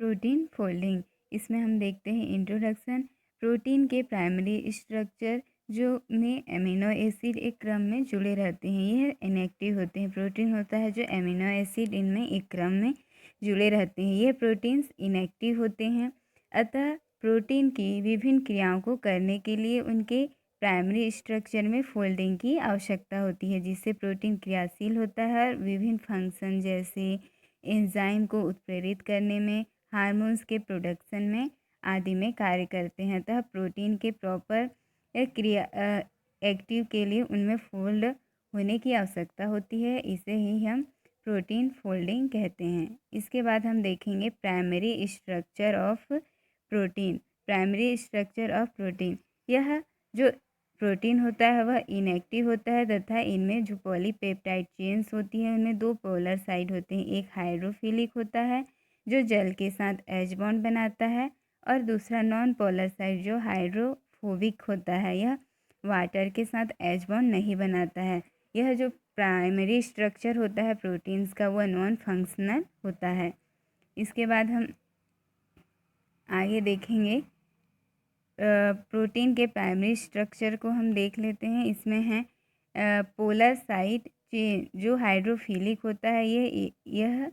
Protein folding. इसमें हम देखते हैं इंट्रोडक्शन। प्रोटीन के प्राइमरी स्ट्रक्चर जो में एमिनो एसिड एक क्रम में जुड़े रहते हैं, यह इनएक्टिव होते हैं। प्रोटीन होता है जो एमिनो एसिड इनमें एक क्रम में जुड़े रहते हैं, यह प्रोटीन्स इनएक्टिव होते हैं। अतः प्रोटीन की विभिन्न क्रियाओं को करने के लिए उनके प्राइमरी स्ट्रक्चर में फोल्डिंग की आवश्यकता होती है, जिससे प्रोटीन क्रियाशील होता है और विभिन्न फंक्शन जैसे एंजाइम को उत्प्रेरित करने में, हार्मोन्स के प्रोडक्शन में आदि में कार्य करते हैं। अतः प्रोटीन के प्रॉपर क्रिया एक्टिव के लिए उनमें फोल्ड होने की आवश्यकता होती है, इसे ही हम प्रोटीन फोल्डिंग कहते हैं। इसके बाद हम देखेंगे primary structure of protein. Primary structure of protein, यह जो प्रोटीन होता है वह इनएक्टिव होता है तथा इनमें जो पॉलीपेप्टाइड चेन्स होती हैं उनमें दो पोलर साइड होते हैं। एक हाइड्रोफिलिक होता है जो जल के साथ एच बॉन्ड बनाता है, और दूसरा नॉन पोलर साइड जो हाइड्रोफोबिक होता है, यह वाटर के साथ एच बॉन्ड नहीं बनाता है। यह जो प्राइमरी स्ट्रक्चर होता है प्रोटीन्स का वह नॉन फंक्शनल होता है। इसके बाद हम आगे देखेंगे प्रोटीन के प्राइमरी स्ट्रक्चर को हम देख लेते हैं। इसमें है पोलर साइड चेन जो हाइड्रोफिलिक होता है, यह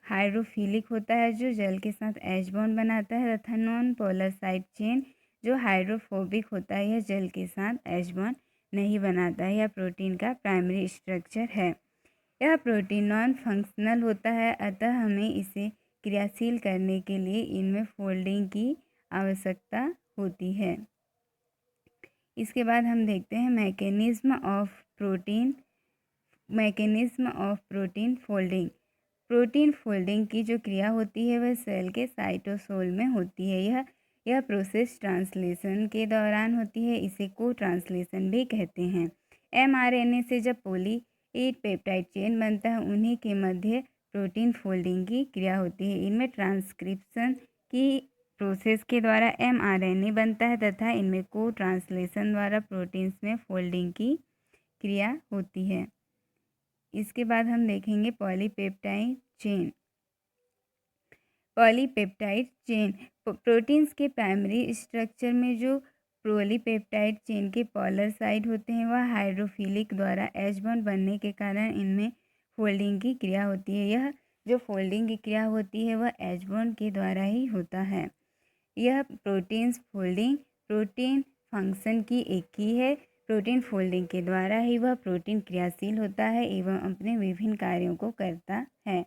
हाइड्रोफिलिक होता है जो जल के साथ एच बॉन्ड बनाता है, तथा नॉन पोलर साइड चेन जो हाइड्रोफोबिक होता है, यह जल के साथ एच बॉन्ड नहीं बनाता है। यह प्रोटीन का प्राइमरी स्ट्रक्चर है। यह प्रोटीन नॉन फंक्शनल होता है, अतः हमें इसे क्रियाशील करने के लिए इनमें फोल्डिंग की आवश्यकता होती है। इसके बाद हम देखते हैं mechanism of protein folding. Protein folding की जो क्रिया होती है वह सेल के साइटोसोल में होती है। यह प्रोसेस ट्रांसलेशन के दौरान होती है, इसे को ट्रांसलेशन भी कहते हैं। mRNA से जब पॉलीपेप्टाइड चेन बनता है, उन्हीं के मध्य प्रोटीन फोल्डिंग की क्रिया होती है। इनमें ट्रांसक्रिप्शन की प्रोसेस के द्वारा mRNA बनता है तथा इनमें को ट्रांसलेशन द्वारा प्रोटीन्स में फोल्डिंग की क्रिया होती है। इसके बाद हम देखेंगे polypeptide chain. Polypeptide chain proteins के प्राइमरी स्ट्रक्चर में जो पॉलीपेप्टाइड चेन के पोलर साइड होते हैं वह हाइड्रोफिलिक द्वारा एच बॉन्ड बनने के कारण इनमें फोल्डिंग की क्रिया होती है। यह जो फोल्डिंग की क्रिया होती है वह एच बॉन्ड के द्वारा ही होता है। यह प्रोटीन्स फोल्डिंग प्रोटीन फंक्शन की एक की है। प्रोटीन फोल्डिंग के द्वारा ही वह प्रोटीन क्रियाशील होता है एवं अपने विभिन्न कार्यों को करता है।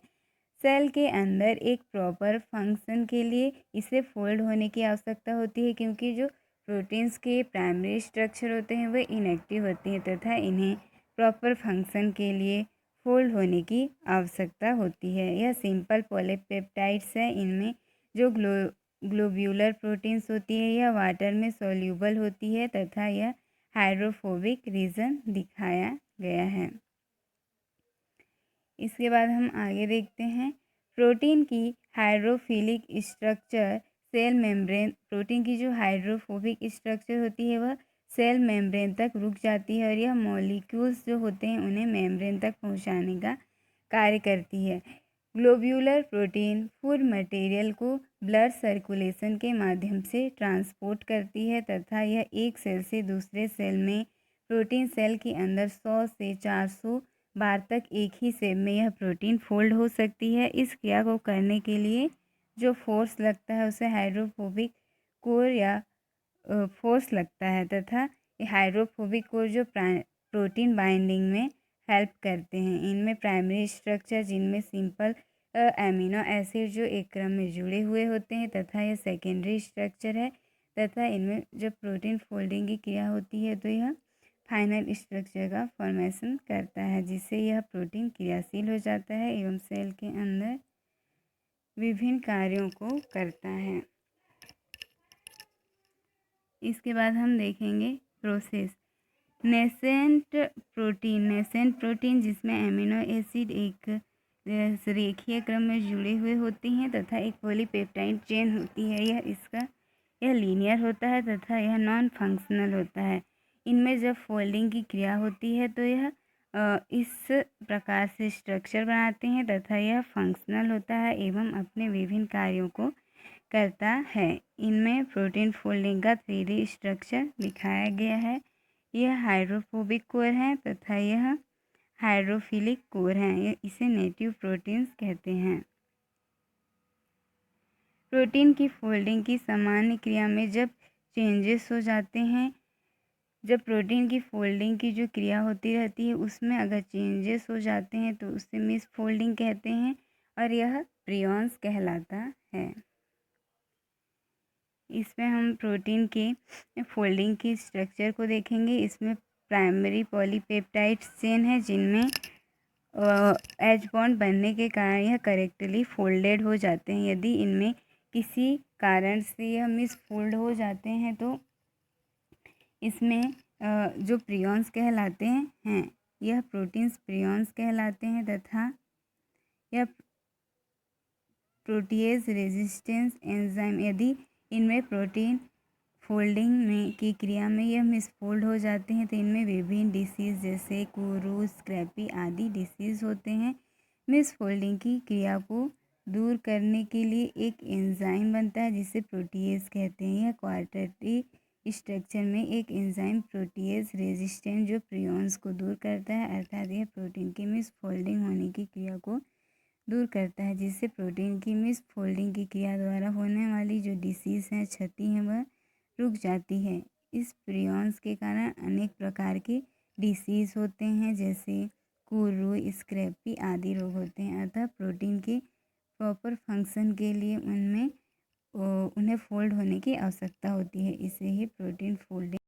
सेल के अंदर एक प्रॉपर फंक्शन के लिए इसे फोल्ड होने की आवश्यकता होती है, क्योंकि जो प्रोटीन्स के प्राइमरी स्ट्रक्चर होते हैं वह इनएक्टिव होते हैं तथा इन्हें प्रॉपर फंक्शन के लिए फोल्ड होने की आवश्यकता होती है। यह सिंपल पॉलीपेप्टाइड्स है। इनमें जो ग्लोब्यूलर प्रोटीन्स होती है यह वाटर में सोल्यूबल होती है तथा यह हाइड्रोफोबिक रीजन दिखाया गया है। इसके बाद हम आगे देखते हैं प्रोटीन की hydrophilic structure cell membrane. Protein की जो हाइड्रोफोबिक स्ट्रक्चर होती है वह सेल मेम्ब्रेन तक रुक जाती है और यह मॉलिक्यूल्स जो होते हैं उन्हें मेम्ब्रेन तक पहुंचाने का कार्य करती है। ग्लोब्यूलर प्रोटीन फूड मटेरियल को ब्लड सर्कुलेशन के माध्यम से ट्रांसपोर्ट करती है तथा यह एक सेल से दूसरे सेल में प्रोटीन सेल के अंदर 100 से 400 बार तक एक ही सेल में यह प्रोटीन फोल्ड हो सकती है। इस क्रिया को करने के लिए जो फोर्स लगता है उसे हाइड्रोफोबिक कोर या फोर्स लगता है तथा हाइड्रोफोबिक कोर जो प्रोटीन बाइंडिंग में हेल्प करते हैं। इनमें प्राइमरी स्ट्रक्चर जिनमें सिंपल एमिनो एसिड जो एक क्रम में जुड़े हुए होते हैं तथा यह सेकेंडरी स्ट्रक्चर है तथा इनमें जब प्रोटीन फोल्डिंग की क्रिया होती है तो यह फाइनल स्ट्रक्चर का फॉर्मेशन करता है, जिससे यह प्रोटीन क्रियाशील हो जाता है एवं सेल के अंदर विभिन्न कार्यों को करता है। इसके बाद हम देखेंगे प्रोसेस नेसेंट प्रोटीन जिसमें एमिनो एसिड एक रेखीय क्रम में जुड़े हुए होते हैं तथा एक पॉलीपेप्टाइड चेन होती है। यह लीनियर होता है तथा यह नॉन फंक्शनल होता है। इनमें जब फोल्डिंग की क्रिया होती है तो यह इस प्रकार से स्ट्रक्चर बनाते हैं तथा यह फंक्शनल होता है एवं अपने विभिन्न कार्यों को करता है। इनमें प्रोटीन फोल्डिंग का 3D स्ट्रक्चर दिखाया गया है। यह हाइड्रोफोबिक कोर है तथा यह हाइड्रोफिलिक कोर है। इसे नेटिव प्रोटीन्स कहते हैं। प्रोटीन की फोल्डिंग की सामान्य क्रिया में जब चेंजेस हो जाते हैं, जब प्रोटीन की फोल्डिंग की जो क्रिया होती रहती है उसमें अगर चेंजेस हो जाते हैं तो उसे मिस फोल्डिंग कहते हैं और यह प्रियॉन्स कहलाता है। इसमें हम प्रोटीन के फोल्डिंग की स्ट्रक्चर को देखेंगे। इसमें प्राइमरी पॉलीपेप्टाइड चेन है जिनमें एच बॉन्ड बनने के कारण यह करेक्टली फोल्डेड हो जाते हैं। यदि इनमें किसी कारण से यह मिस फोल्ड हो जाते हैं तो इसमें जो प्रियॉन्स कहलाते हैं यह प्रोटीन्स प्रियॉन्स कहलाते हैं तथा यह प्रोटीएज रेजिस्टेंस एंजाइम, यदि इनमें प्रोटीन फोल्डिंग में की क्रिया में यह मिसफोल्ड हो जाते हैं तो इनमें विभिन्न डिसीज़ जैसे कुरू, स्क्रैपी आदि डिसीज़ होते हैं। मिसफोल्डिंग की क्रिया को दूर करने के लिए एक एंजाइम बनता है जिसे प्रोटीएज कहते हैं। यह क्वार्टरली स्ट्रक्चर में एक एंजाइम प्रोटीएज रेजिस्टेंस जो प्रियॉन्स को दूर करता है, अर्थात यह प्रोटीन की मिसफोल्डिंग होने की क्रिया को दूर करता है, जिससे प्रोटीन की मिसफोल्डिंग की क्रिया द्वारा होने वाली जो डिसीज़ है, क्षति है, वह रुक जाती है। इस प्रियॉन्स के कारण अनेक प्रकार के डिसीज़ होते हैं जैसे कुरू, स्क्रैपी आदि रोग होते हैं। अतः प्रोटीन के प्रॉपर फंक्शन के लिए उन्हें फोल्ड होने की आवश्यकता होती है। इसे ही प्रोटीन फोल्डिंग